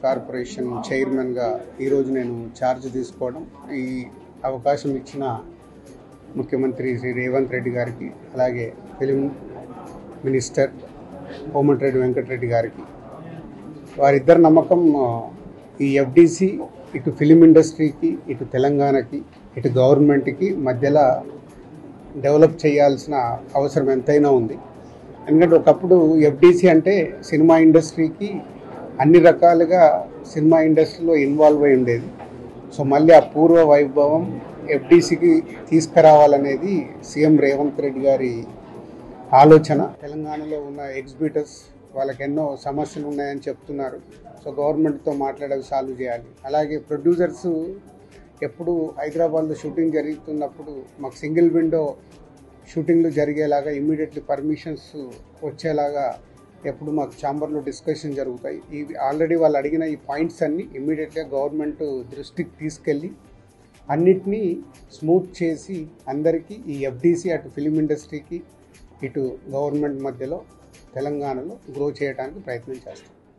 Corporation చైర్మన్గా ఈరోజు నేను ఛార్జ్ తీసుకోవడం, ఈ అవకాశం ఇచ్చిన ముఖ్యమంత్రి శ్రీ రేవంత్ రెడ్డి గారికి, అలాగే ఫిలిం మినిస్టర్ కోమటిరెడ్డి వెంకటరెడ్డి గారికి, వారిద్దరి నమ్మకం ఈ ఎఫ్డిసి ఇటు ఫిలిం ఇండస్ట్రీకి, ఇటు తెలంగాణకి, ఇటు గవర్నమెంట్కి మధ్యలో డెవలప్ చేయాల్సిన అవసరం ఎంతైనా ఉంది. ఎందుకంటే ఒకప్పుడు ఎఫ్డిసి అంటే సినిమా ఇండస్ట్రీకి అన్ని రకాలుగా సినిమా ఇండస్ట్రీలో ఇన్వాల్వ్ అయి ఉండేది. సో మళ్ళీ ఆ పూర్వ వైభవం ఎఫ్డిసికి తీసుకురావాలనేది సీఎం రేవంత్ రెడ్డి గారి ఆలోచన. తెలంగాణలో ఉన్న ఎగ్జిబిటర్స్ వాళ్ళకి ఎన్నో సమస్యలు ఉన్నాయని చెప్తున్నారు. సో గవర్నమెంట్తో మాట్లాడేవి సాల్వ్ చేయాలి. అలాగే ప్రొడ్యూసర్స్ ఎప్పుడు హైదరాబాద్లో షూటింగ్ జరుగుతున్నప్పుడు మాకు సింగిల్ విండో షూటింగ్లు జరిగేలాగా ఇమ్మీడియట్లీ పర్మిషన్స్ వచ్చేలాగా ఎప్పుడు మాకు ఛాంబర్లో డిస్కషన్ జరుగుతాయి. ఇవి ఆల్రెడీ వాళ్ళు అడిగిన ఈ పాయింట్స్ అన్నీ ఇమ్మీడియట్గా గవర్నమెంట్ దృష్టికి తీసుకెళ్ళి అన్నిటినీ స్మూత్ చేసి అందరికీ ఈ ఎఫ్డిసి అటు ఫిలిం ఇండస్ట్రీకి ఇటు గవర్నమెంట్ మధ్యలో తెలంగాణలో గ్రో చేయడానికి ప్రయత్నం చేస్తాం.